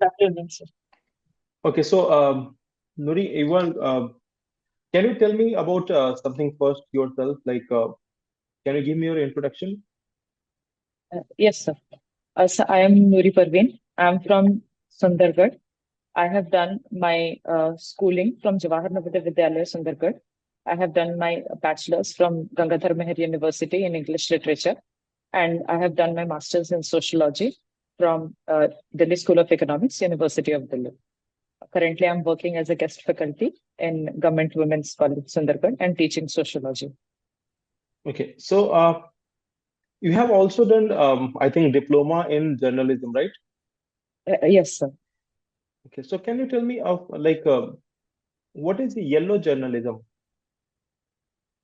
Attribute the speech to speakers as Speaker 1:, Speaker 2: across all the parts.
Speaker 1: Afternoon, sir.
Speaker 2: Okay, so Noorie, can you tell me about something first yourself? Can you give me your introduction?
Speaker 1: Yes, sir. So I am Noorie Parveen. I am from Sundargarh. I have done my schooling from Jawahar Navodaya Vidyalaya, Sundargarh. I have done my bachelor's from Gangadhar Meher University in English Literature, and I have done my master's in sociology from Delhi School of Economics, University of Delhi. Currently, I'm working as a guest faculty in Government Women's College, Sundargarh, and teaching sociology.
Speaker 2: Okay, so you have also done, I think, diploma in journalism, right?
Speaker 1: Yes, sir.
Speaker 2: Okay, so can you tell me of what is the yellow journalism?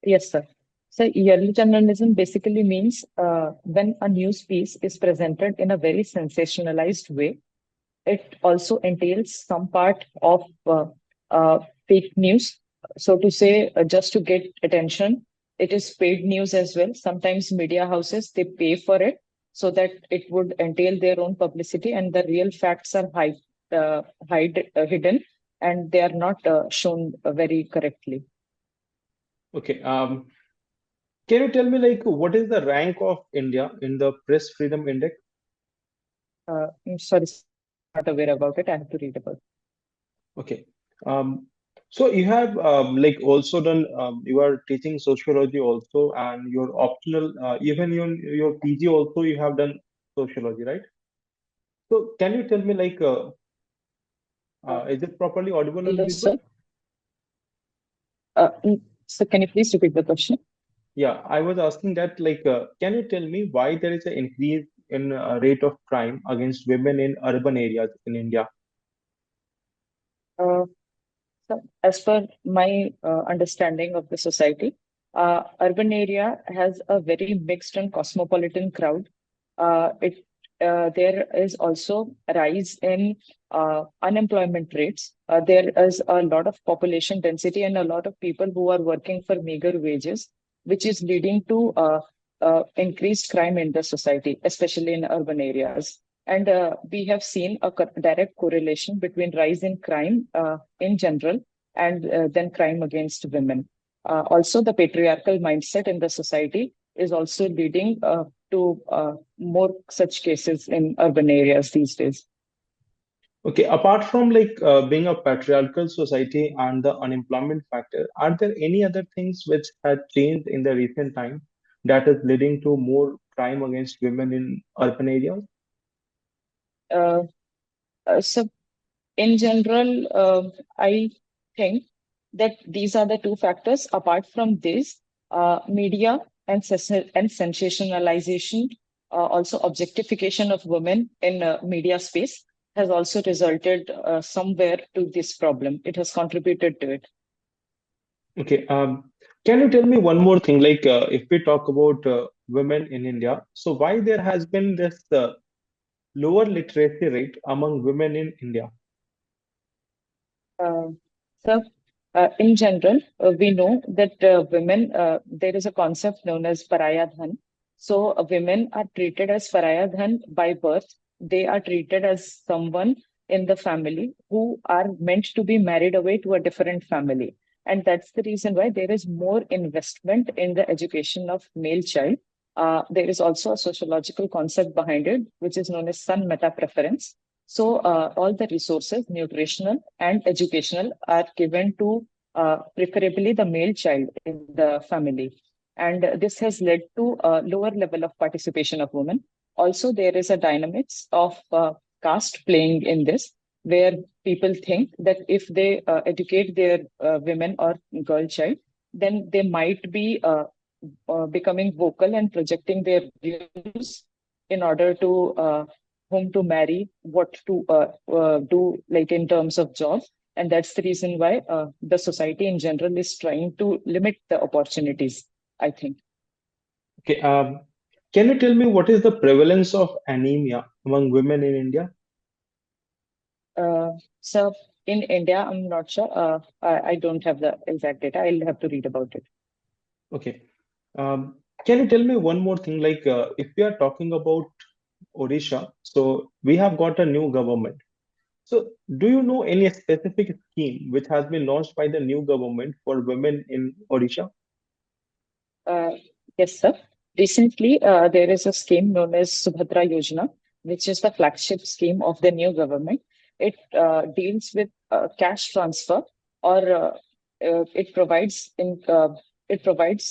Speaker 1: Yes, sir. So, yearly journalism basically means when a news piece is presented in a very sensationalized way. It also entails some part of fake news. So, to say, just to get attention, it is paid news as well. Sometimes media houses they pay for it so that it would entail their own publicity, and the real facts are hidden, and they are not shown very correctly.
Speaker 2: Okay, can you tell me what is the rank of India in the Press Freedom Index?
Speaker 1: I'm sorry, not aware about it. I have to read about it.
Speaker 2: Okay. Um, so you have also done you are teaching sociology also and your optional even your PG also you have done sociology, right? So can you tell me is it properly audible and
Speaker 1: Yes,
Speaker 2: visible?
Speaker 1: sir. So can you please repeat the question?
Speaker 2: Yeah, I was asking that can you tell me why there is an increase in rate of crime against women in urban areas in India?
Speaker 1: Uh, so as per my understanding of the society, urban area has a very mixed and cosmopolitan crowd. It There is also a rise in unemployment rates. There is a lot of population density and a lot of people who are working for meager wages, which is leading to increased crime in the society, especially in urban areas. And we have seen a direct correlation between rise in crime in general and then crime against women. Also, the patriarchal mindset in the society is also leading to more such cases in urban areas these days.
Speaker 2: Okay, apart from being a patriarchal society and the unemployment factor, are there any other things which have changed in the recent time that is leading to more crime against women in urban areas?
Speaker 1: Uh, so, in general, I think that these are the two factors. Apart from this, media and, and sensationalization, also objectification of women in media space has also resulted somewhere to this problem. It has contributed to it.
Speaker 2: Okay, can you tell me one more thing? If we talk about women in India, so why there has been this lower literacy rate among women in India?
Speaker 1: Uh, so, in general, we know that women, there is a concept known as paraya dhan. So, women are treated as paraya dhan by birth. They are treated as someone in the family who are meant to be married away to a different family. And that's the reason why there is more investment in the education of male child. There is also a sociological concept behind it, which is known as son meta preference. So all the resources, nutritional and educational, are given to preferably the male child in the family. And this has led to a lower level of participation of women. Also, there is a dynamics of caste playing in this, where people think that if they educate their women or girl child, then they might be becoming vocal and projecting their views in order to whom to marry, what to do, like in terms of job. And that's the reason why the society in general is trying to limit the opportunities, I think.
Speaker 2: Okay, can you tell me what is the prevalence of anemia among women in India?
Speaker 1: Uh, so in India, I'm not sure. I don't have the exact data. I'll have to read about it.
Speaker 2: Okay. Can you tell me one more thing? If we are talking about Odisha, so we have got a new government. So, do you know any specific scheme which has been launched by the new government for women in Odisha?
Speaker 1: Uh, yes, sir. Recently, there is a scheme known as Subhadra Yojana, which is the flagship scheme of the new government. It deals with cash transfer, or it provides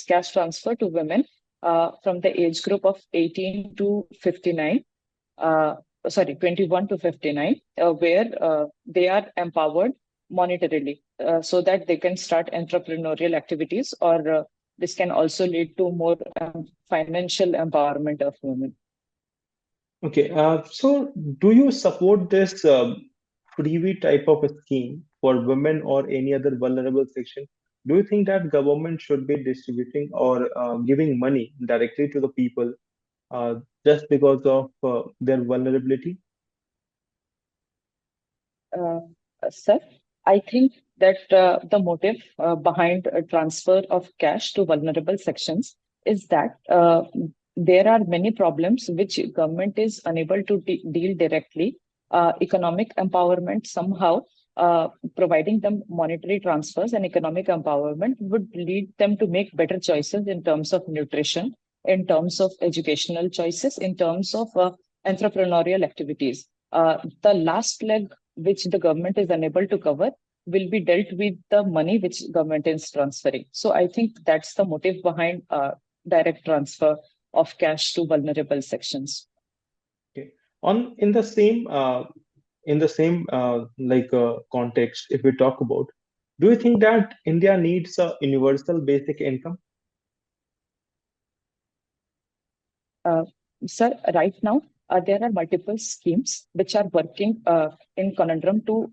Speaker 1: cash transfer to women from the age group of 18 to 59. Uh, Sorry, 21 to 59, where they are empowered monetarily, so that they can start entrepreneurial activities, or this can also lead to more financial empowerment of women.
Speaker 2: Okay, so do you support this freebie type of a scheme for women or any other vulnerable section? Do you think that government should be distributing or giving money directly to the people uh, just because of their vulnerability?
Speaker 1: Uh, Sir, I think that the motive behind a transfer of cash to vulnerable sections is that there are many problems which government is unable to deal directly. Economic empowerment somehow, uh, providing them monetary transfers and economic empowerment would lead them to make better choices in terms of nutrition, in terms of educational choices, in terms of entrepreneurial activities. The last leg which the government is unable to cover will be dealt with the money which government is transferring. So I think that's the motive behind direct transfer of cash to vulnerable sections.
Speaker 2: Okay. On in the same context, if we talk about, do you think that India needs a universal basic income?
Speaker 1: Uh, Sir, right now, there are multiple schemes which are working in conundrum to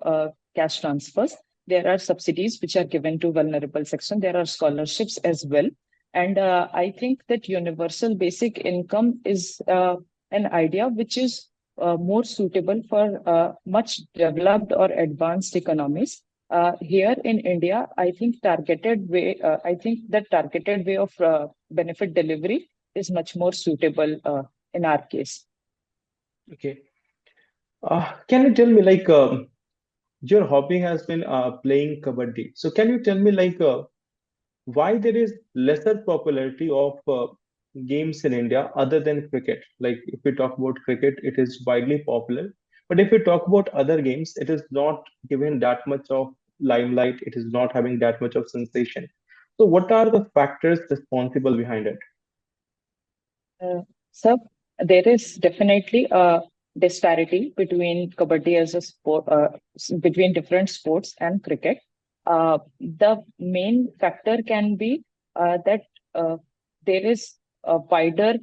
Speaker 1: cash transfers. There are subsidies which are given to vulnerable section. There are scholarships as well. And I think that universal basic income is an idea which is more suitable for much developed or advanced economies. Here in India, I think that targeted way of benefit delivery is much more suitable in our case.
Speaker 2: Okay. Can you tell me your hobby has been playing kabaddi. So can you tell me why there is lesser popularity of games in India other than cricket? Like if we talk about cricket, it is widely popular. But if we talk about other games, it is not given that much of limelight. It is not having that much of sensation. So what are the factors responsible behind it?
Speaker 1: Uh, so there is definitely a disparity between kabaddi as a sport, between different sports and cricket. The main factor can be that there is a wider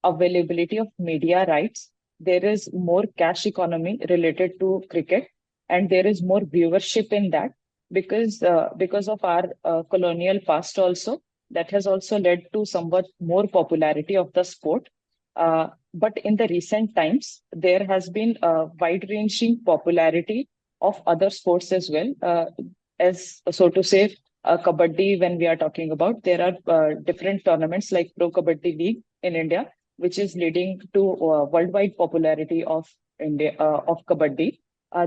Speaker 1: availability of media rights. There is more cash economy related to cricket, and there is more viewership in that because of our colonial past also. That has also led to somewhat more popularity of the sport. But in the recent times, there has been a wide-ranging popularity of other sports as well. As so to say, kabaddi, when we are talking about, there are different tournaments like Pro Kabaddi League in India, which is leading to worldwide popularity of India of kabaddi.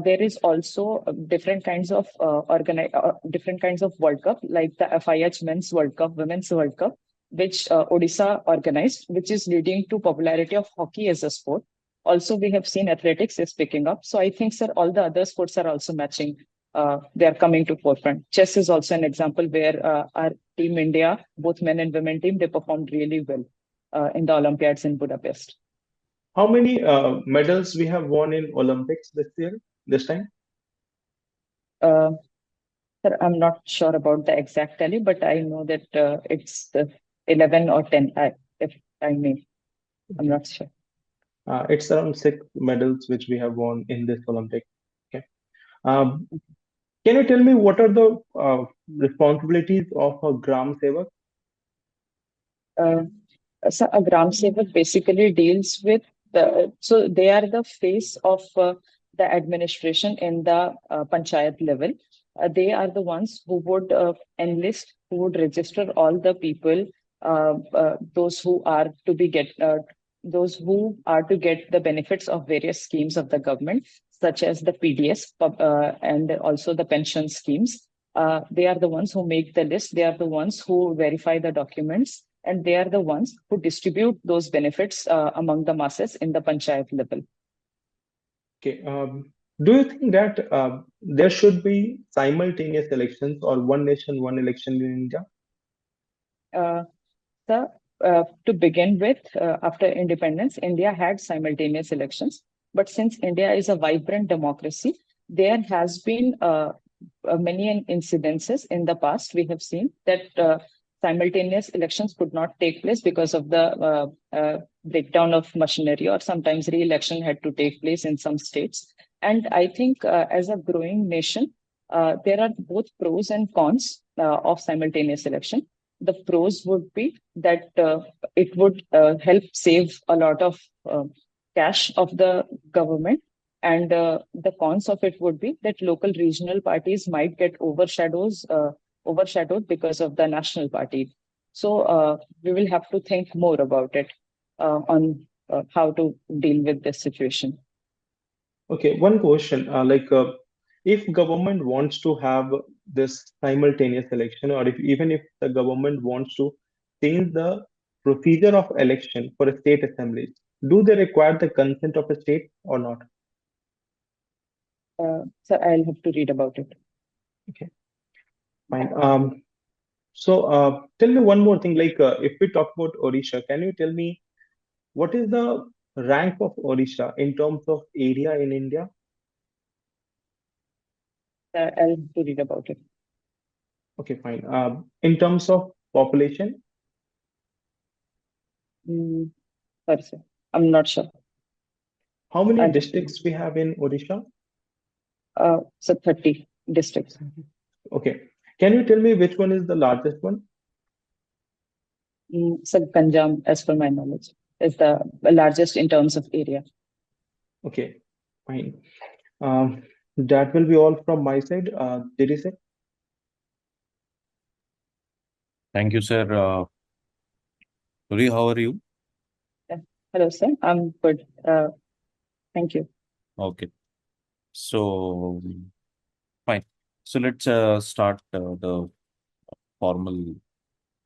Speaker 1: There is also different kinds of World Cup, like the FIH Men's World Cup, Women's World Cup, which Odisha organized, which is leading to popularity of hockey as a sport. Also, we have seen athletics is picking up. So I think, sir, all the other sports are also matching. They are coming to forefront. Chess is also an example where our team India, both men and women team, they performed really well in the Olympiads in Budapest.
Speaker 2: How many medals we have won in Olympics this year, this time?
Speaker 1: Uh, Sir, I'm not sure about the exact tally, but I know that it's 11 or 10, if I may. I'm
Speaker 2: Okay.
Speaker 1: not sure.
Speaker 2: It's around 6 medals which we have won in this Olympic. Okay. Um, can you tell me what are the responsibilities of a Gram Sevak?
Speaker 1: Uh, so a Gram Sevak basically deals with so they are the face of the administration in the panchayat level. They are the ones who would enlist, who would register all the people, those who are to be those who are to get the benefits of various schemes of the government, such as the PDS and also the pension schemes. They are the ones who make the list. They are the ones who verify the documents, and they are the ones who distribute those benefits among the masses in the panchayat level.
Speaker 2: Okay. Do you think that there should be simultaneous elections or one nation, one election in India?
Speaker 1: Uh, the to begin with, after independence, India had simultaneous elections. But since India is a vibrant democracy, there has been many incidences in the past. We have seen that simultaneous elections could not take place because of the breakdown of machinery, or sometimes re-election had to take place in some states. And I think as a growing nation, there are both pros and cons of simultaneous election. The pros would be that it would help save a lot of cash of the government. And the cons of it would be that local regional parties might get overshadowed because of the national party. So we will have to think more about it on how to deal with this situation.
Speaker 2: Okay, one question. If government wants to have this simultaneous election, or if even if the government wants to change the procedure of election for a state assembly, do they require the consent of a state or not?
Speaker 1: So I'll have to read about it.
Speaker 2: Okay, fine. Tell me one more thing. If we talk about Odisha, can you tell me what is the rank of Odisha in terms of area in India?
Speaker 1: I'll have to read about it.
Speaker 2: Okay, fine. In terms of population,
Speaker 1: Mm, sorry, sir. I'm not sure.
Speaker 2: how many
Speaker 1: I'll have to.
Speaker 2: districts we have in Odisha?
Speaker 1: So 30 districts.
Speaker 2: Okay. Can you tell me which one is the largest one?
Speaker 1: So Ganjam, as per my knowledge, is the largest in terms of area.
Speaker 2: Okay, fine. That will be all from my side. Did you say?
Speaker 3: Thank you, sir. Noorie, how are you?
Speaker 1: Hello, sir. I'm good. Thank you.
Speaker 3: Okay. So, fine. So let's start the formal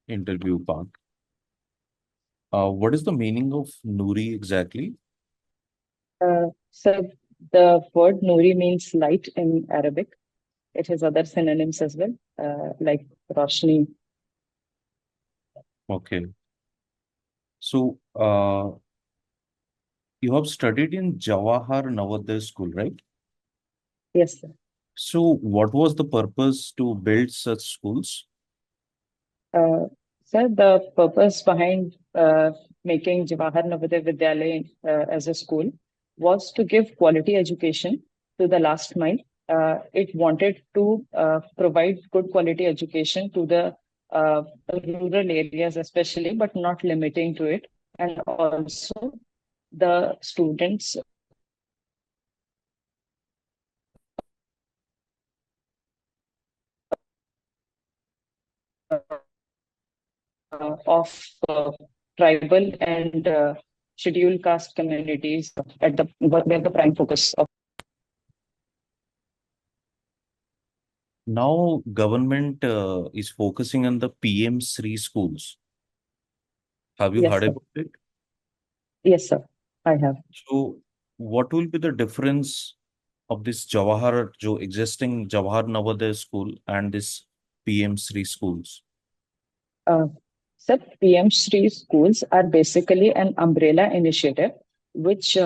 Speaker 3: interview part. What is the meaning of Noorie exactly?
Speaker 1: So the word Noorie means light in Arabic. It has other synonyms as well, like Roshni.
Speaker 3: Okay. So, you have studied in Jawahar Navodaya School, right?
Speaker 1: Yes, sir.
Speaker 3: So, what was the purpose to build such schools?
Speaker 1: Sir, the purpose behind making Jawahar Navodaya Vidyalaya as a school was to give quality education to the last mile. It wanted to provide good quality education to the rural areas, especially, but not limiting to it. And also, the students of tribal and scheduled caste communities at the where the prime focus of.
Speaker 3: Now, government is focusing on the PM Sri schools. Have you
Speaker 1: Yes,
Speaker 3: heard
Speaker 1: sir.
Speaker 3: about it?
Speaker 1: Yes, sir. I have.
Speaker 3: So, what will be the difference of this existing Jawahar Navodaya school and this PM Sri schools?
Speaker 1: Uh, So PM Shri schools are basically an umbrella initiative which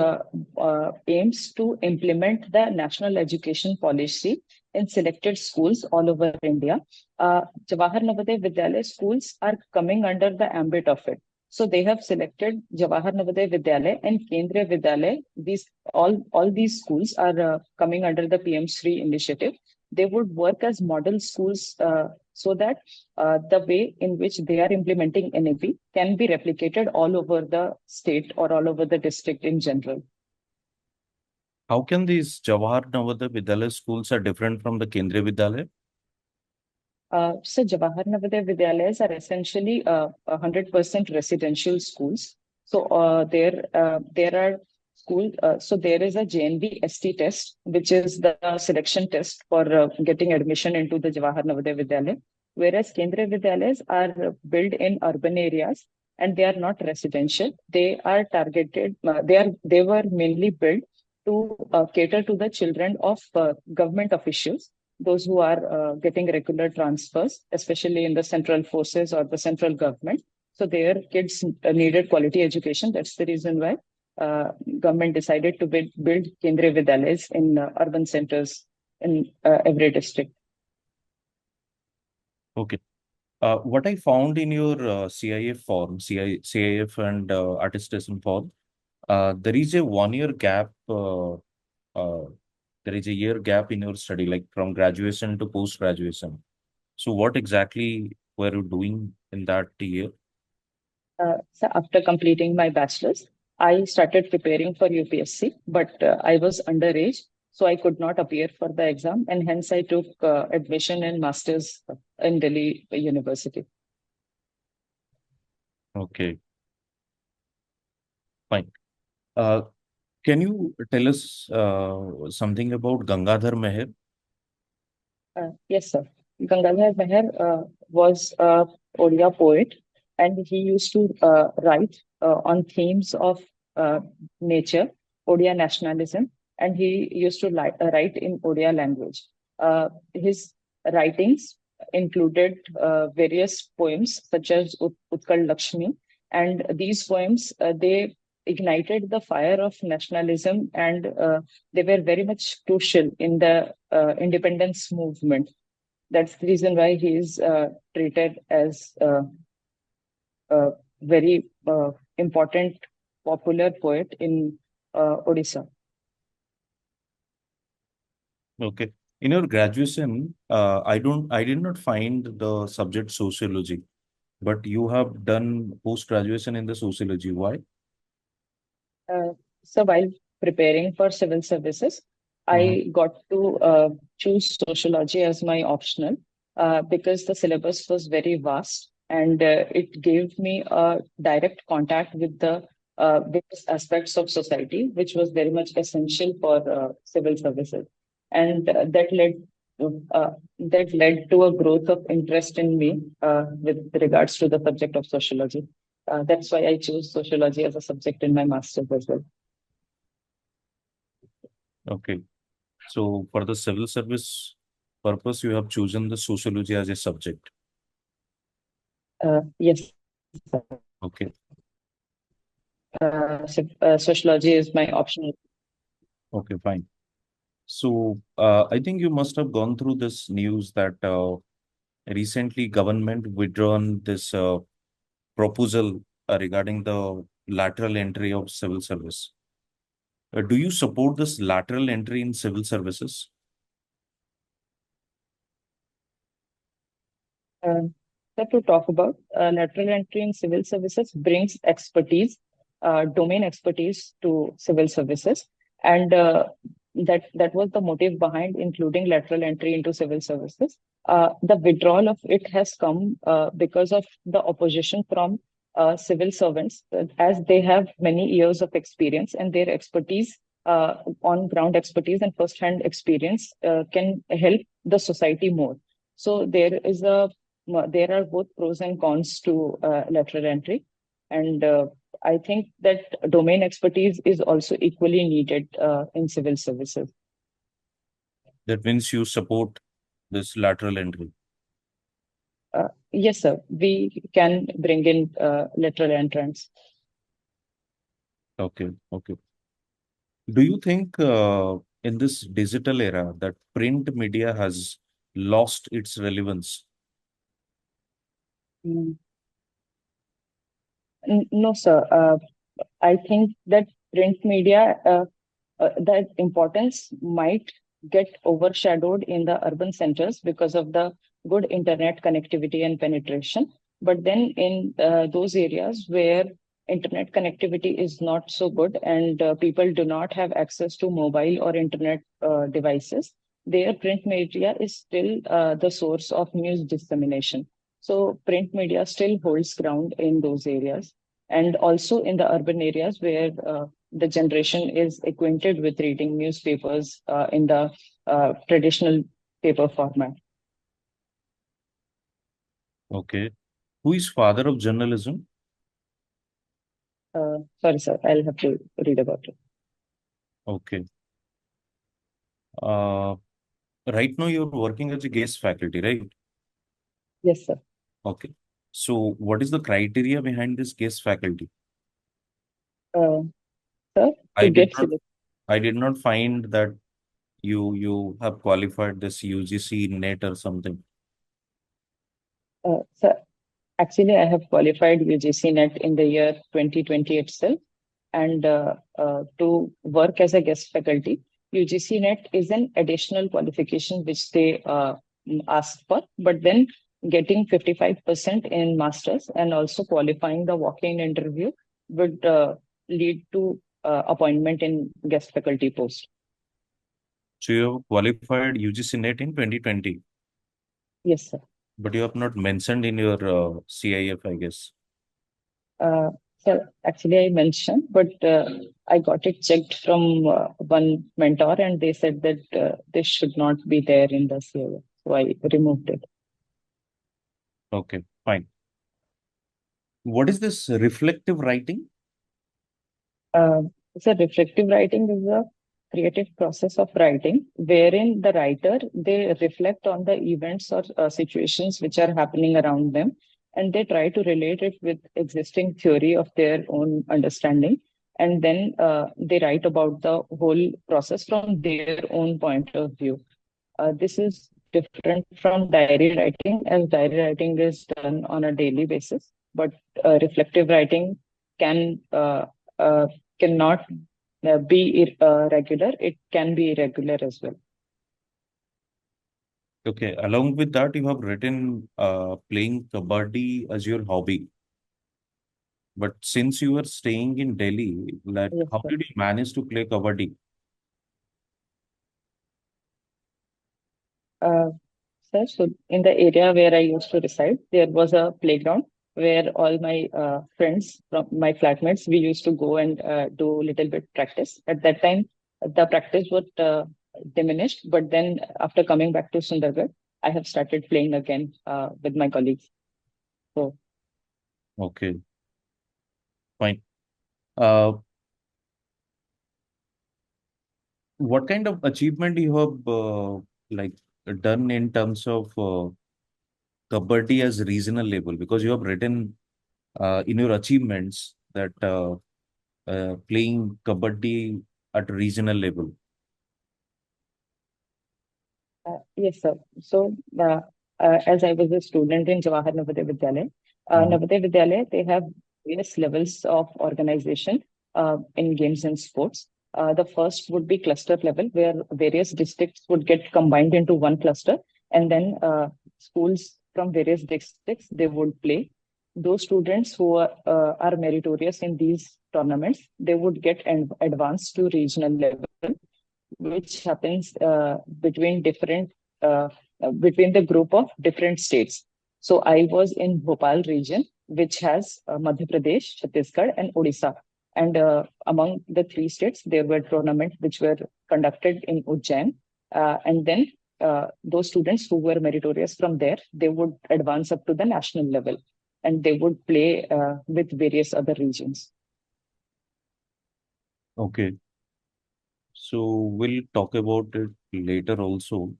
Speaker 1: aims to implement the national education policy in selected schools all over India. Jawahar Navodaya Vidyalaya schools are coming under the ambit of it. So they have selected Jawahar Navodaya Vidyalaya and Kendriya Vidyalaya. All these schools are coming under the PM Shri initiative. They would work as model schools so that the way in which they are implementing NAP can be replicated all over the state or all over the district in general.
Speaker 3: How can these Jawahar Navodaya Vidyalaya schools are different from the Kendriya Vidyalaya?
Speaker 1: So Jawahar Navodaya Vidyalayas are essentially 100% residential schools. So there are school. So there is a JNV ST test, which is the selection test for getting admission into the Jawahar Navodaya Vidyalaya. Whereas Kendriya Vidyalayas are built in urban areas and they are not residential. They are targeted. They were mainly built to cater to the children of government officials, those who are getting regular transfers, especially in the central forces or the central government. So their kids needed quality education. That's the reason why government decided to build Kendriya Vidyalayas in urban centers in every district.
Speaker 3: Okay. What I found in your CIF form, CIF and attestation form, there is a 1 year gap. There is a year gap in your study, like from graduation to post graduation. So, what exactly were you doing in that year?
Speaker 1: So after completing my bachelor's, I started preparing for UPSC, but I was underage, so I could not appear for the exam, and hence I took admission in master's in Delhi University.
Speaker 3: Okay, fine. Uh, can you tell us something about Gangadhar Meher?
Speaker 1: Yes, sir. Gangadhar Meher was a Odia poet, and he used to write on themes of nature, Odia nationalism, and he used to write in Odia language. His writings included various poems such as Utkal Lakshmi, and these poems they ignited the fire of nationalism, and they were very much crucial in the independence movement. That's the reason why he is treated as a very important popular poet in Odisha.
Speaker 3: Okay. In your graduation, I did not find the subject sociology, but you have done post graduation in the sociology. Why?
Speaker 1: Uh, so while preparing for civil services,
Speaker 3: Mm-hmm.
Speaker 1: I got to choose sociology as my optional because the syllabus was very vast and it gave me a direct contact with the various aspects of society, which was very much essential for civil services, and that led to a growth of interest in me with regards to the subject of sociology. That's why I chose sociology as a subject in my master's as well.
Speaker 3: Okay. So for the civil service purpose, you have chosen the sociology as a subject.
Speaker 1: Yes,
Speaker 3: Okay.
Speaker 1: sociology is my optional.
Speaker 3: Okay, fine. So I think you must have gone through this news that recently government withdrawn this proposal regarding the lateral entry of civil service. Do you support this lateral entry in civil services?
Speaker 1: Uh, so to talk about lateral entry in civil services brings expertise, domain expertise to civil services, and that was the motive behind including lateral entry into civil services. The withdrawal of it has come because of the opposition from civil servants, as they have many years of experience and their expertise, on ground expertise and first hand experience, can help the society more. So there are both pros and cons to lateral entry, and I think that domain expertise is also equally needed in civil services.
Speaker 3: That means you support this lateral entry.
Speaker 1: Yes, sir. We can bring in lateral entrants.
Speaker 3: Okay, okay. Do you think in this digital era that print media has lost its relevance?
Speaker 1: Mm, No, sir. I think that print media, that importance might get overshadowed in the urban centers because of the good internet connectivity and penetration. But then in those areas where internet connectivity is not so good and people do not have access to mobile or internet devices, their print media is still the source of news dissemination. So print media still holds ground in those areas. and also in the urban areas where the generation is acquainted with reading newspapers in the traditional paper format.
Speaker 3: Okay. Who is father of journalism?
Speaker 1: Sorry, sir, I'll have to read about it.
Speaker 3: Okay. Uh, right now you're working as a guest faculty, right?
Speaker 1: Yes, sir.
Speaker 3: Okay. So what is the criteria behind this guest faculty?
Speaker 1: Uh, Sir,
Speaker 3: I
Speaker 1: to
Speaker 3: did
Speaker 1: get
Speaker 3: not
Speaker 1: selected.
Speaker 3: I did not find that you have qualified this UGC net or something.
Speaker 1: Sir, actually, I have qualified UGC NET in the year 2020 itself. And to work as a guest faculty, UGC NET is an additional qualification which they ask for, but then getting 55% in masters and also qualifying the walk-in interview would lead to appointment in guest faculty post.
Speaker 3: So you have qualified UGC net in 2020,
Speaker 1: Yes, sir.
Speaker 3: but you have not mentioned in your CIF, I guess.
Speaker 1: So actually, I mentioned, but I got it checked from one mentor, and they said that this should not be there in the CIF. So I removed it.
Speaker 3: Okay, fine. What is this reflective writing?
Speaker 1: Uh, so reflective writing is a creative process of writing wherein the writer they reflect on the events or situations which are happening around them, and they try to relate it with existing theory of their own understanding, and then they write about the whole process from their own point of view. This is different from diary writing, as diary writing is done on a daily basis, but reflective writing can uh, cannot be regular. It can be irregular as well.
Speaker 3: Okay, along with that, you have written playing kabaddi as your hobby. But since you were staying in Delhi, like
Speaker 1: Yes,
Speaker 3: how
Speaker 1: sir.
Speaker 3: did you manage to play kabaddi?
Speaker 1: Uh, Sir, so in the area where I used to reside, there was a playground where all my friends from my flatmates, we used to go and do little bit practice. At that time, the practice was diminished, but then after coming back to Sundargarh, I have started playing again with my colleagues. So
Speaker 3: Okay, fine. Uh, what kind of achievement you have like done in terms of kabaddi as regional level? Because you have written in your achievements that playing kabaddi at regional level.
Speaker 1: Yes, sir. So, as I was a student in Jawahar Navodaya Vidyalaya,
Speaker 3: Mhm.
Speaker 1: Navodaya Vidyalaya, they have various levels of organization in games and sports. The first would be cluster level, where various districts would get combined into one cluster, and then schools from various districts they would play. Those students who are meritorious in these tournaments, they would get advanced to regional level, which happens uh, between the group of different states. So I was in Bhopal region, which has Madhya Pradesh, Chhattisgarh, and Odisha. And among the three states, there were tournaments which were conducted in Ujjain. And then those students who were meritorious from there, they would advance up to the national level, and they would play with various other regions.
Speaker 3: Okay, so we'll talk about it later also.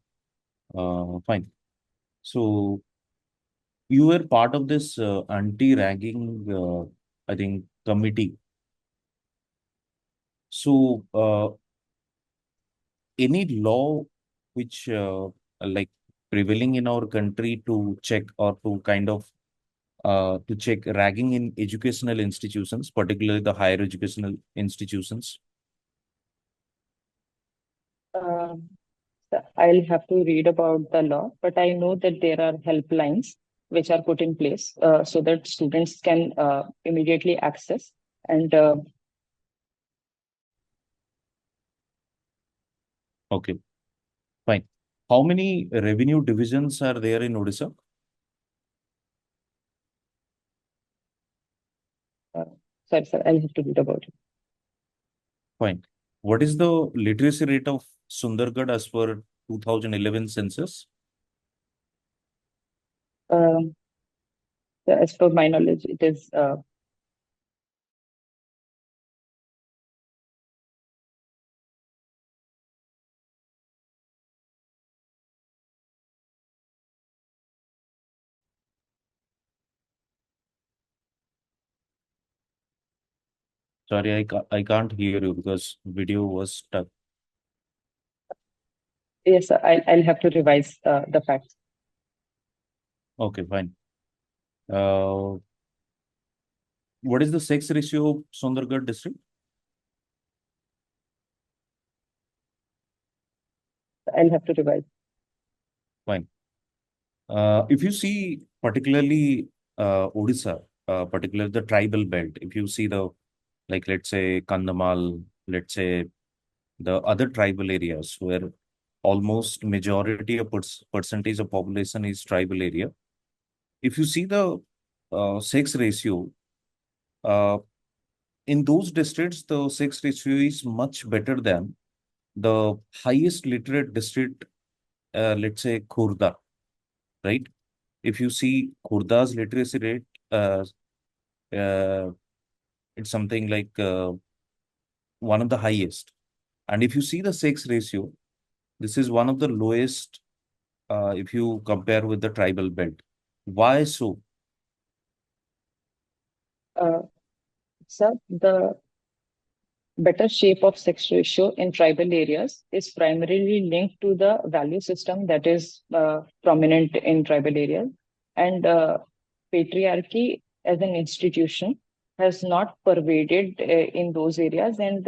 Speaker 3: Fine. So you were part of this anti-ragging, I think, committee. So any law which like prevailing in our country to check or to kind of to check ragging in educational institutions, particularly the higher educational institutions?
Speaker 1: Um, So I'll have to read about the law, but I know that there are helplines which are put in place so that students can immediately access. And
Speaker 3: Okay, fine. How many revenue divisions are there in Odisha?
Speaker 1: Sorry, sir, I'll have to read about it.
Speaker 3: Fine. What is the literacy rate of Sundargarh as per 2011 census?
Speaker 1: Um, as per my knowledge, it is
Speaker 3: Sorry, I can't hear you because video was stuck.
Speaker 1: yes, sir, I'll have to revise the facts.
Speaker 3: Okay, fine. Uh, what is the sex ratio of Sundargarh district?
Speaker 1: I'll have to revise.
Speaker 3: Fine. If you see particularly Odisha, particularly the tribal belt, if you see the, like, let's say Kandamal, let's say the other tribal areas where almost majority of percentage of population is tribal area. If you see the sex ratio, uh, in those districts, the sex ratio is much better than the highest literate district, let's say Khurda, right? If you see Khurda's literacy rate, uh, uh, it's something like one of the highest. And if you see the sex ratio, this is one of the lowest if you compare with the tribal belt. Why so?
Speaker 1: Uh, Sir, the better shape of sex ratio in tribal areas is primarily linked to the value system that is prominent in tribal areas. And patriarchy as an institution has not pervaded in those areas. And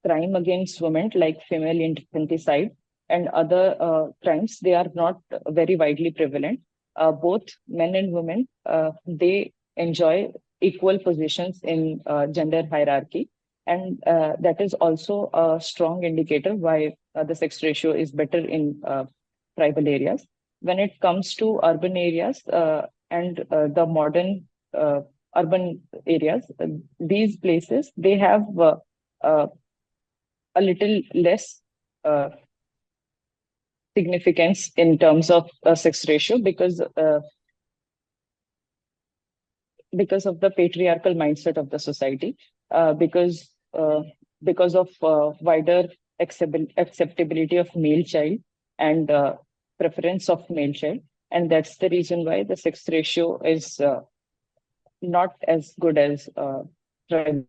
Speaker 1: crime against women, like female infanticide and other crimes, they are not very widely prevalent. Both men and women, they enjoy equal positions in gender hierarchy, and that is also a strong indicator why the sex ratio is better in tribal areas. When it comes to urban areas and the modern urban areas, these places, they have uh, a little less uh, significance in terms of sex ratio because of the patriarchal mindset of the society, uh, because uh, because of wider acceptability of male child and preference of male child, and that's the reason why the sex ratio is not as good as tribal.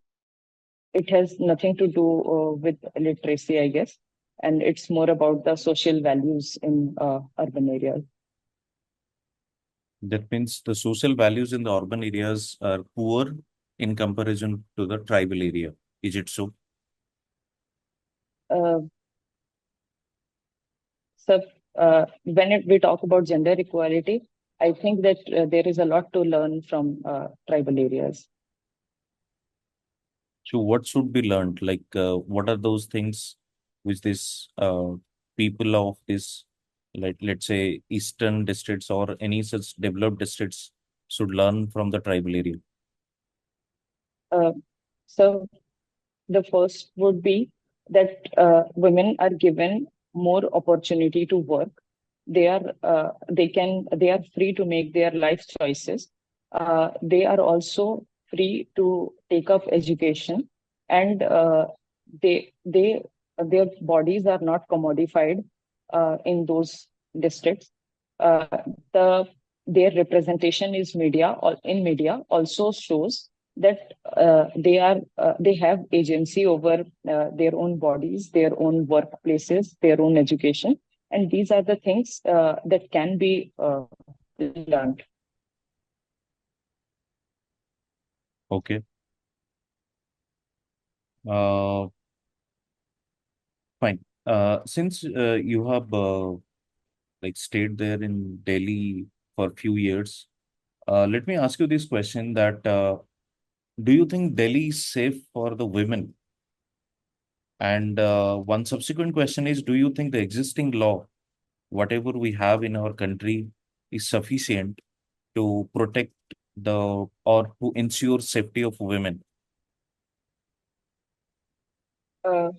Speaker 1: It has nothing to do with literacy, I guess, and it's more about the social values in urban areas.
Speaker 3: That means the social values in the urban areas are poor in comparison to the tribal area. Is it so?
Speaker 1: Uh, So, we talk about gender equality, I think that there is a lot to learn from tribal areas.
Speaker 3: So what should be learned? Like, what are those things which this people of this, like, let's say, eastern districts or any such developed districts should learn from the tribal area?
Speaker 1: Uh, so, the first would be that women are given more opportunity to work. They are free to make their life choices. They are also free to take up education, and they their bodies are not commodified in those districts. Uh, the their representation is in media also shows that they have agency over their own bodies, their own workplaces, their own education, and these are the things that can be learned.
Speaker 3: Okay. Uh, Fine. Since you have like stayed there in Delhi for a few years, let me ask you this question that do you think Delhi is safe for the women? And one subsequent question is, do you think the existing law, whatever we have in our country, is sufficient to protect the or to ensure safety of women?
Speaker 1: Uh,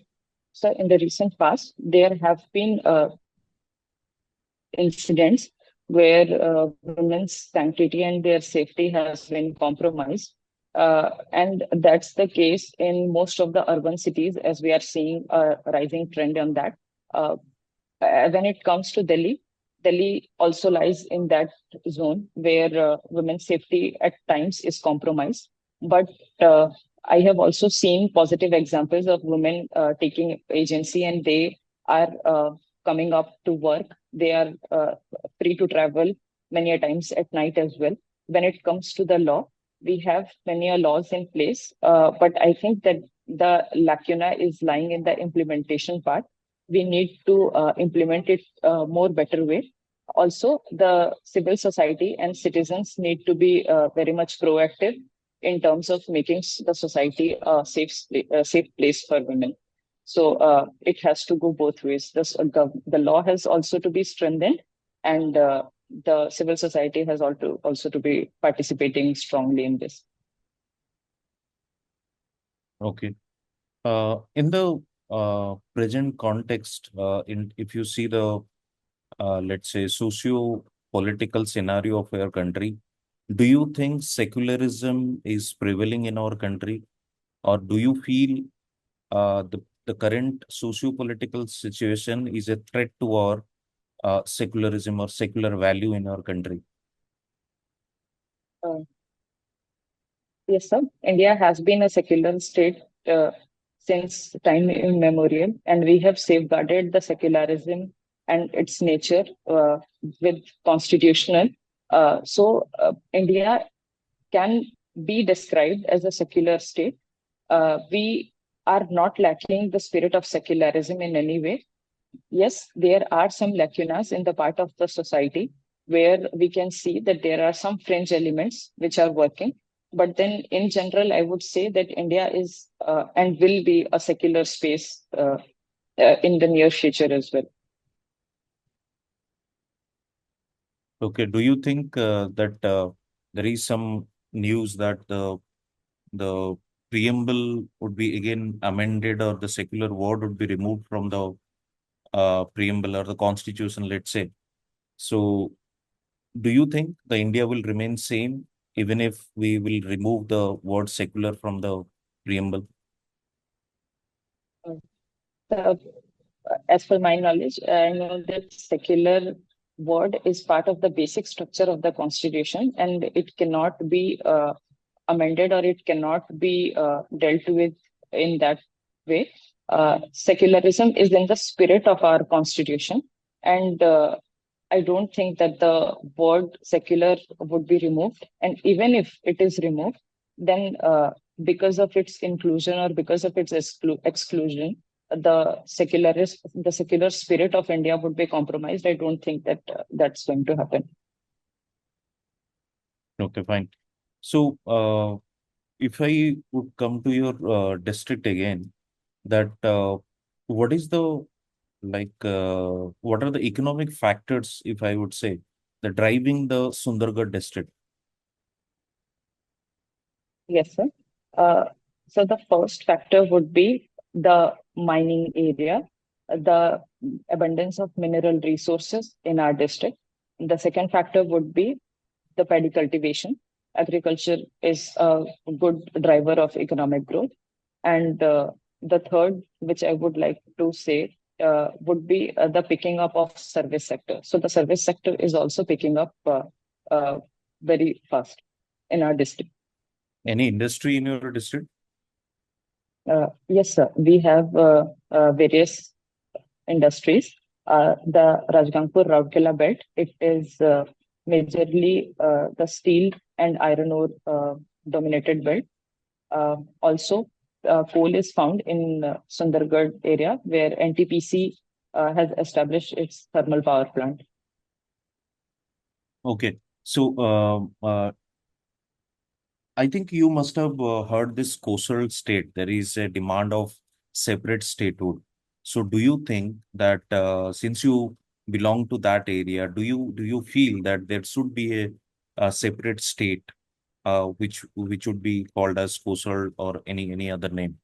Speaker 1: so in the recent past, there have been incidents where women's sanctity and their safety has been compromised. And that's the case in most of the urban cities, as we are seeing a rising trend on that. Uh, when it comes to Delhi, Delhi also lies in that zone where women's safety at times is compromised. But uh, I have also seen positive examples of women taking agency, and they are coming up to work. They are free to travel many a times at night as well. When it comes to the law, we have many laws in place, but I think that the lacuna is lying in the implementation part. We need to implement it more better way. Also, the civil society and citizens need to be very much proactive in terms of making the society a safe place for women. So it has to go both ways. The law has also to be strengthened, and the civil society has also to be participating strongly in this.
Speaker 3: Okay. In the present context, in if you see the let's say socio-political scenario of your country, do you think secularism is prevailing in our country, or do you feel the current socio-political situation is a threat to our secularism or secular value in our country?
Speaker 1: Uh, Yes, sir. India has been a secular state since time immemorial, and we have safeguarded the secularism and its nature with constitutional. India can be described as a secular state. We are not lacking the spirit of secularism in any way. Yes, there are some lacunas in the part of the society where we can see that there are some fringe elements which are working. But then, in general, I would say that India is and will be a secular space in the near future as well.
Speaker 3: Okay. Do you think that there is some news that the preamble would be again amended, or the secular word would be removed from the preamble or the constitution, let's say? So, do you think the India will remain same even if we will remove the word secular from the preamble?
Speaker 1: Uh, so, as per my knowledge, I know that secular word is part of the basic structure of the constitution, and it cannot be amended, or it cannot be dealt with in that way. Secularism is in the spirit of our constitution, and I don't think that the word secular would be removed. And even if it is removed, then because of its inclusion or because of its exclusion, the secular spirit of India would be compromised. I don't think that that's going to happen.
Speaker 3: Okay, fine. So, if I would come to your district again, that what is the what are the economic factors, if I would say, the driving the Sundargarh district?
Speaker 1: Yes, sir. Uh, so the first factor would be the mining area, the abundance of mineral resources in our district. The second factor would be the paddy cultivation. Agriculture is a good driver of economic growth. And the third, which I would like to say, would be the picking up of service sector. So the service sector is also picking up uh, very fast in our district.
Speaker 3: Any industry in your district?
Speaker 1: Yes, sir. We have various industries. The Rajgangpur Rourkela belt, it is majorly the steel and iron ore dominated belt. Also, coal is found in Sundargarh area where NTPC has established its thermal power plant.
Speaker 3: Okay. So, I think you must have heard this coastal state. There is a demand of separate statehood. So, do you think that since you belong to that area, do you feel that there should be a separate state, which would be called as coastal or any other name?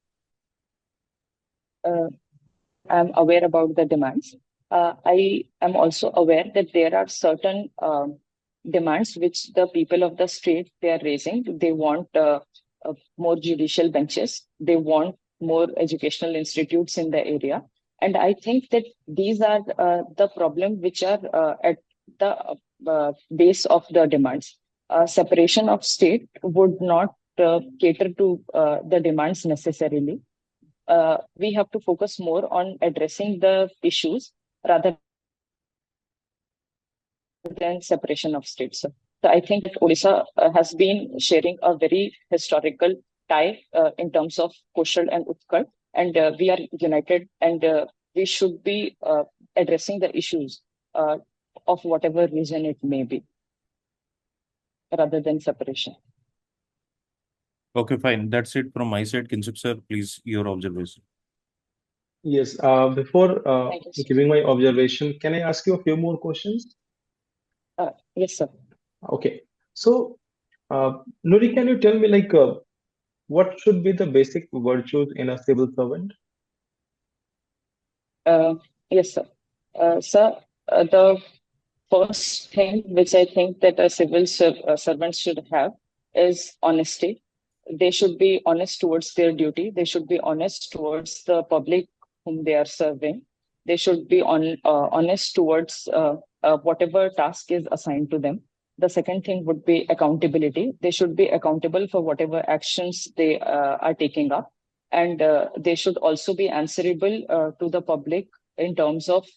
Speaker 1: uh, I'm aware about the demands. I am also aware that there are certain demands which the people of the state they are raising. They want more judicial benches. They want more educational institutes in the area, and I think that these are the problem which are at the base of the demands. Separation of state would not cater to the demands necessarily. We have to focus more on addressing the issues rather than separation of states. So I think that Odisha has been sharing a very historical tie in terms of Koshal and Utkal, and we are united, and we should be addressing the issues uh, of whatever reason it may be, rather than separation.
Speaker 3: Okay, fine. That's it from my side. Kinshuk sir, please, your observation.
Speaker 2: Yes. Before
Speaker 1: Thank you, sir.
Speaker 2: giving my observation, can I ask you a few more questions?
Speaker 1: Yes, sir.
Speaker 2: Okay. So, Nuri, can you tell me like what should be the basic virtues in a civil servant?
Speaker 1: Uh, yes, sir. Sir, the first thing which I think that a servant should have is honesty. They should be honest towards their duty. They should be honest towards the public whom they are serving. They should be honest towards whatever task is assigned to them. The second thing would be accountability. They should be accountable for whatever actions they are taking up. And they should also be answerable to the public in terms of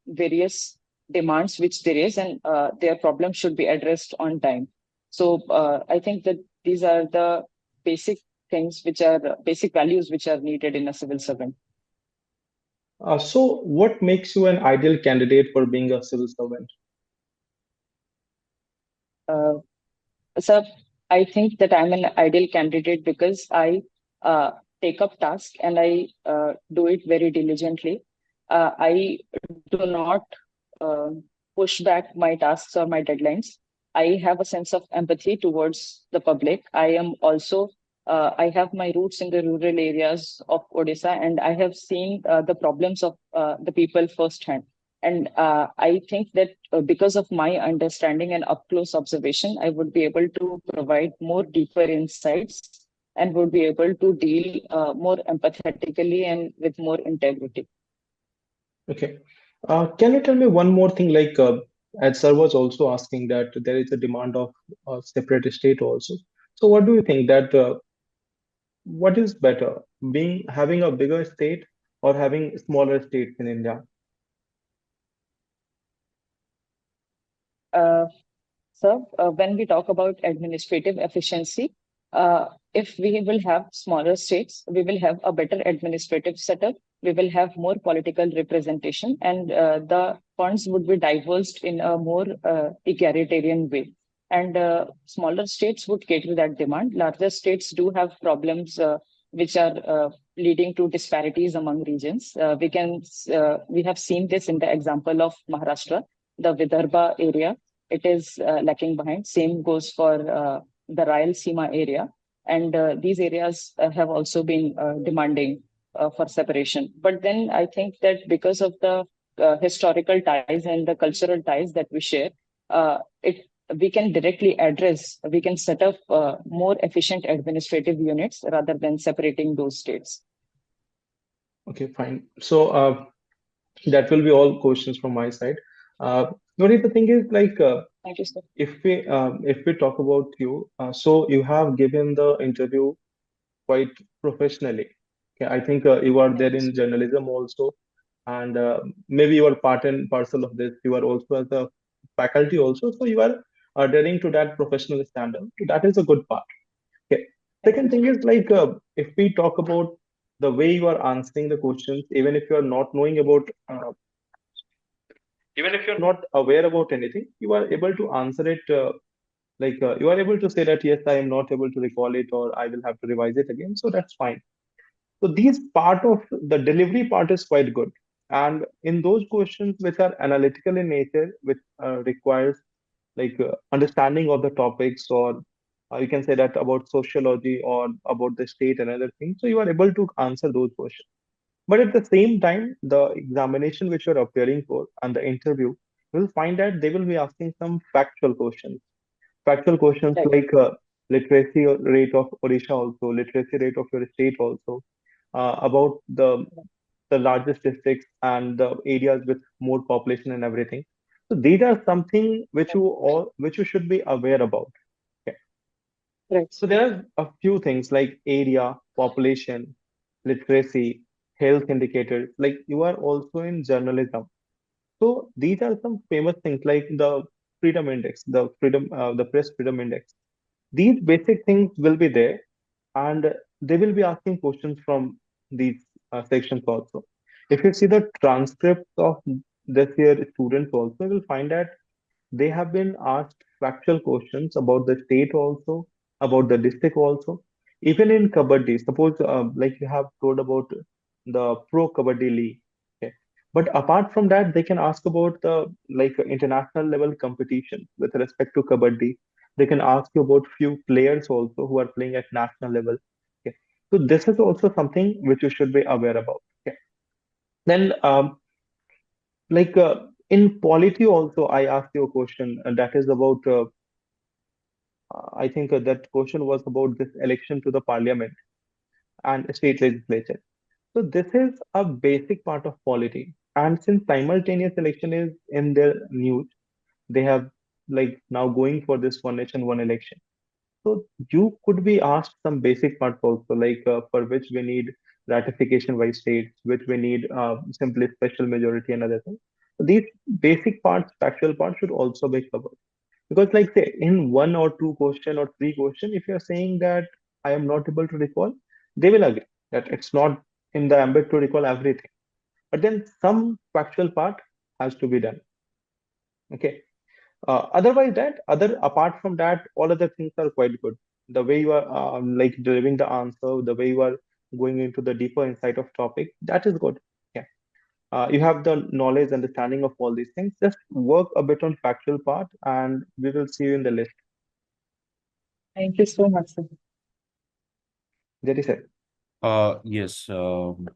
Speaker 1: various demands which there is, and their problems should be addressed on time. So I think that these are the basic things which are basic values which are needed in a civil servant.
Speaker 2: So, what makes you an ideal candidate for being a civil servant?
Speaker 1: Uh, So I think that I'm an ideal candidate because I uh, take up tasks and I do it very diligently. I do not uh, push back my tasks or my deadlines. I have a sense of empathy towards the public. I have my roots in the rural areas of Odisha, and I have seen the problems of the people firsthand. And I think that because of my understanding and up close observation, I would be able to provide more deeper insights and would be able to deal more empathetically and with more integrity.
Speaker 2: Okay. Can you tell me one more thing? Like, as sir was also asking that there is a demand of a separate state also. So, what do you think that what is better, being having a bigger state or having smaller states in India?
Speaker 1: Uh, So, when we talk about administrative efficiency, if we will have smaller states, we will have a better administrative setup. We will have more political representation, and the funds would be diversed in a more egalitarian way. And smaller states would cater that demand. Larger states do have problems which are leading to disparities among regions. We have seen this in the example of Maharashtra, the Vidarbha area. It is lacking behind. Same goes for the Rayalaseema area. And these areas have also been demanding for separation. But then I think that because of the historical ties and the cultural ties that we share, it we can directly address, we can set up more efficient administrative units rather than separating those states.
Speaker 2: Okay, fine. So, that will be all questions from my side. Nori, the thing is like
Speaker 1: Thank you, sir.
Speaker 2: if we talk about you, so you have given the interview quite professionally. Okay, I think you are
Speaker 1: Thank
Speaker 2: there
Speaker 1: you,
Speaker 2: in
Speaker 1: sir.
Speaker 2: journalism also, and maybe you are part and parcel of this. You are also as a faculty also, so you are adhering to that professional standard. So that is a good part. Okay.
Speaker 1: Thank
Speaker 2: Second
Speaker 1: you,
Speaker 2: thing
Speaker 1: sir.
Speaker 2: is like if we talk about the way you are answering the questions, even if you are not knowing about even if you're not aware about anything, you are able to answer it you are able to say that yes, I am not able to recall it or I will have to revise it again, so that's fine. So these part of the delivery part is quite good, and in those questions which are analytical in nature, which requires understanding of the topics, or you can say that about sociology or about the state and other things, so you are able to answer those questions. But at the same time, the examination which you're appearing for and the interview, you'll find that they will be asking some factual questions. Factual questions
Speaker 1: Right.
Speaker 2: like literacy rate of Odisha also, literacy rate of your state also, about the largest districts and the areas with more population and everything. So these are something which you should be aware about. Okay.
Speaker 1: Right.
Speaker 2: So there are a few things like area, population, literacy, health indicators. Like you are also in journalism. So these are some famous things like the freedom index, the press freedom index. These basic things will be there, and they will be asking questions from these sections also. If you see the transcripts of this year students also, you will find that they have been asked factual questions about the state also, about the district also. Even in Kabaddi, suppose like you have told about the Pro Kabaddi League. Okay. But apart from that, they can ask about the like international level competition with respect to Kabaddi. They can ask you about few players also who are playing at national level. Okay. So this is also something which you should be aware about. Okay. Then like in polity also, I asked you a question, and that is about I think that question was about this election to the parliament and state legislature. So this is a basic part of polity. And since simultaneous election is in their news, they have like now going for this one nation, one election. So you could be asked some basic parts also, like for which we need ratification by states, which we need simply special majority and other things. These basic parts, factual parts should also be covered. Because like say in one or two question or three question, if you're saying that I am not able to recall, they will agree that it's not in the ambit to recall everything. But then some factual part has to be done. Okay. Otherwise, that other apart from that, all other things are quite good. The way you are like delivering the answer, the way you are going into the deeper insight of topic, that is good. Yeah. You have the knowledge, understanding of all these things. Just work a bit on factual part, and we will see you in the list.
Speaker 1: Thank you so much, sir.
Speaker 2: That is it.
Speaker 3: Yes, I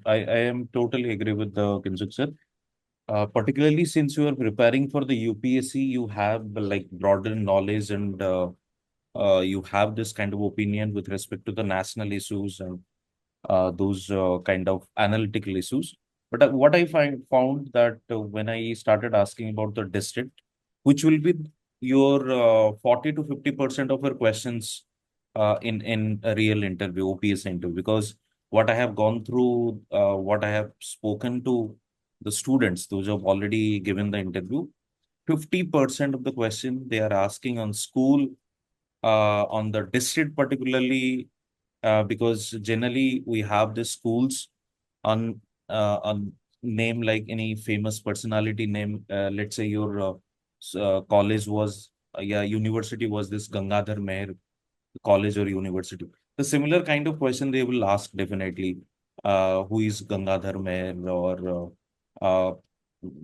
Speaker 3: am totally agree with the Kinshuk sir. Particularly since you are preparing for the UPSC, you have like broader knowledge and you have this kind of opinion with respect to the national issues and those kind of analytical issues. But what I found that when I started asking about the district, which will be your 40 to 50% of your questions in a real interview, OPS interview, because what I have gone through, what I have spoken to the students, those who have already given the interview, 50% of the question they are asking on school, on the district particularly, because generally we have the schools on name like any famous personality name. Let's say your college was yeah university was this Gangadhar Meher college or university. The similar kind of question they will ask definitely. Who is Gangadhar Meher or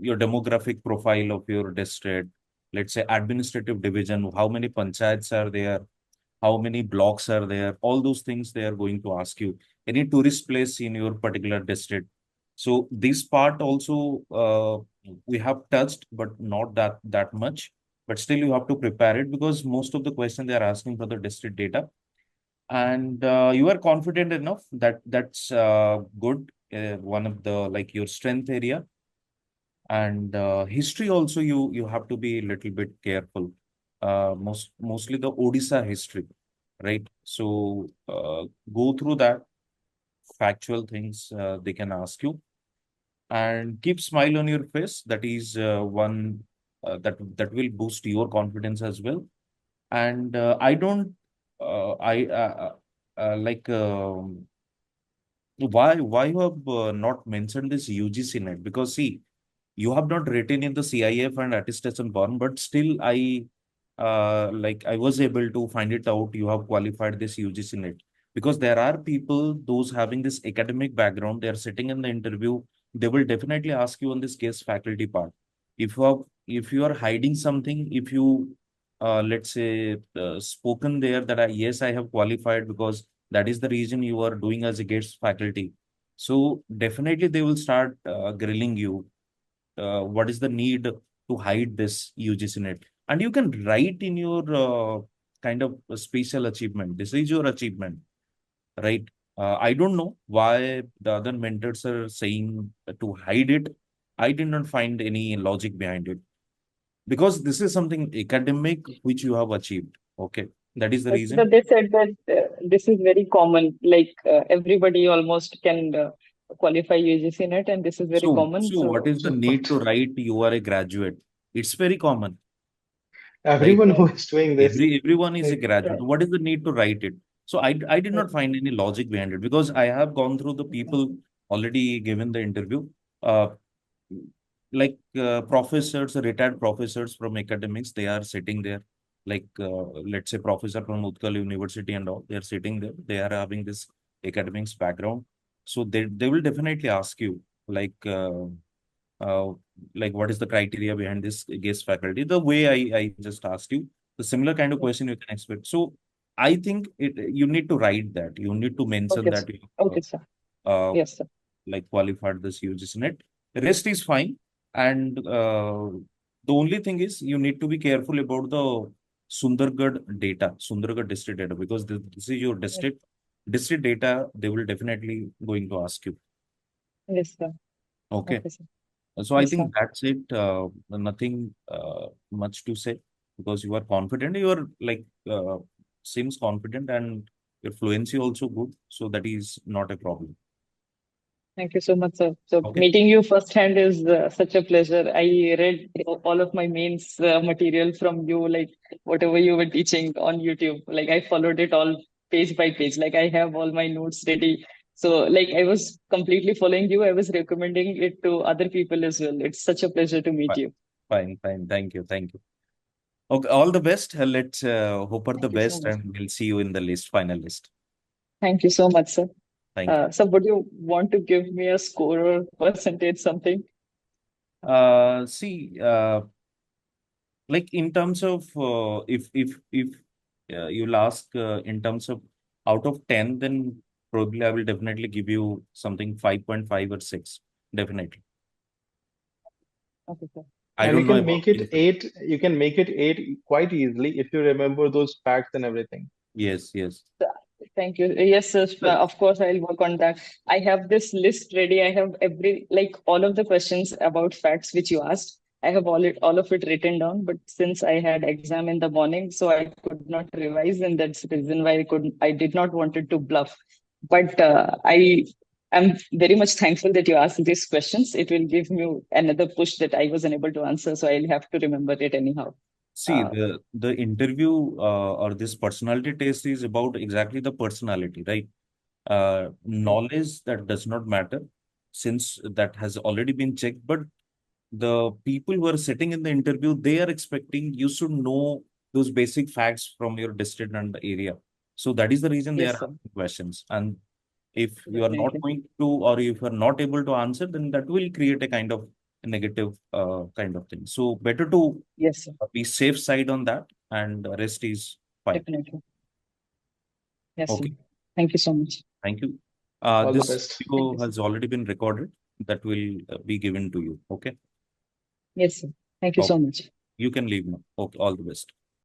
Speaker 3: your demographic profile of your district. Let's say administrative division. How many panchayats are there? How many blocks are there? All those things they are going to ask you. Any tourist place in your particular district. So this part also we have touched, but not that much. But still, you have to prepare it because most of the question they are asking for the district data, and you are confident enough that that's good. One of the like your strength area, and history also you have to be a little bit careful. Mostly the Odisha history, right? So go through that factual things they can ask you, and keep smile on your face. That is one that will boost your confidence as well. And I don't I like why you have not mentioned this UGC net? Because see, you have not written in the CIF and attestation form, but still I was able to find it out. You have qualified this UGC net because there are people those having this academic background. They are sitting in the interview. They will definitely ask you on this case faculty part. If you are hiding something, if you let's say spoken there that yes I have qualified because That is the reason you are doing as a guest faculty. So definitely they will start grilling you. What is the need to hide this UGC net? And you can write in your kind of a special achievement. This is your achievement, right? I don't know why the other mentors are saying to hide it. I did not find any logic behind it because this is something academic which you have achieved. Okay, that is the reason.
Speaker 1: But they said that this is very common, like everybody almost can qualify UGC net, and this is very common.
Speaker 3: So what
Speaker 1: So,
Speaker 3: is the
Speaker 2: So
Speaker 3: need to write you are a graduate? It's very common, right?
Speaker 2: everyone
Speaker 1: right,
Speaker 2: who is doing this,
Speaker 3: Everyone is a
Speaker 2: like,
Speaker 3: graduate.
Speaker 1: right,
Speaker 3: What is the need to write it? So I did
Speaker 1: right,
Speaker 3: not find any logic behind it because I have gone through the
Speaker 1: okay,
Speaker 3: people already given the interview. Uh, like professors, retired professors from academics, they are sitting there. Like let's say professor from Utkal University and all, they are sitting there. They are having this academics background. So they will definitely ask you like uh, what is the criteria behind this guest faculty? The way I just asked you, the similar kind of
Speaker 1: right.
Speaker 3: question you can expect. So I think you need to write that. You need to mention
Speaker 1: Okay,
Speaker 3: that
Speaker 1: sir.
Speaker 3: you
Speaker 1: Okay, sir. Yes, sir.
Speaker 3: like qualified this UGC net. Rest is fine. And the only thing is you need to be careful about the Sundargarh data, Sundargarh district data, because this is your
Speaker 1: Yes,
Speaker 3: district data. They will definitely going to ask you.
Speaker 1: yes, sir.
Speaker 3: Okay.
Speaker 1: Okay, sir.
Speaker 3: So I
Speaker 1: Yes, sir.
Speaker 3: think that's it. Nothing much to say because you are confident. You are like seems confident and your fluency also good. So that is not a problem.
Speaker 1: Thank you so much, sir. So
Speaker 3: Okay.
Speaker 1: meeting you firsthand is such a pleasure. I read all of my mains material from you, like whatever you were teaching on YouTube. Like I followed it all page by page. Like I have all my notes ready. So like I was completely following you. I was recommending it to other people as well. It's such a pleasure to meet
Speaker 3: Fine.
Speaker 1: you.
Speaker 3: Fine. Thank you. Thank you. Okay. All the best. Let's hope for the
Speaker 1: Thank you so
Speaker 3: best
Speaker 1: much.
Speaker 3: and we'll see you in the final list.
Speaker 1: Thank you so much, sir.
Speaker 3: Thank you.
Speaker 1: So would you want to give me a score or percentage, something?
Speaker 3: See, like in terms of if you'll ask in terms of out of 10, then probably I will definitely give you something 5.5 or 6. Definitely.
Speaker 1: Okay, sir.
Speaker 3: I
Speaker 2: and you
Speaker 3: don't know
Speaker 2: can
Speaker 3: about
Speaker 2: make it
Speaker 3: you.
Speaker 2: eight. You can make it eight quite easily if you remember those facts and everything.
Speaker 3: Yes.
Speaker 1: Thank you. Yes, sir.
Speaker 2: So,
Speaker 1: Of course, I'll work on that. I have this list ready. I have like all of the questions about facts which you asked. I have all of it written down. But since I had exam in the morning, so I could not revise, and that's the reason why I did not wanted to bluff. But I am very much thankful that you asked these questions. It will give me another push that I was unable to answer. So I'll have to remember it anyhow.
Speaker 3: See,
Speaker 1: Uh,
Speaker 3: the interview or this personality test is about exactly the personality, right? Knowledge that does not matter since that has already been checked. But the people who are sitting in the interview, they are expecting you should know those basic facts from your district and the area. So that is the reason they are
Speaker 1: yes, sir.
Speaker 3: asking questions. And if you are not
Speaker 1: Definitely.
Speaker 3: going to, or if you are not able to answer, then that will create a kind of a negative kind of thing. So better to
Speaker 1: Yes, sir.
Speaker 3: be safe side on that, and the rest is fine.
Speaker 1: Definitely. Yes, sir.
Speaker 3: Okay,
Speaker 1: Thank you so much.
Speaker 3: thank you.
Speaker 2: all the
Speaker 3: This
Speaker 2: best.
Speaker 1: Thank
Speaker 3: video
Speaker 1: you, sir.
Speaker 3: has already been recorded. That will be given to you. Okay.
Speaker 1: Yes, sir. Thank you so
Speaker 3: Okay.
Speaker 1: much.
Speaker 3: You can leave now. Okay. All the best.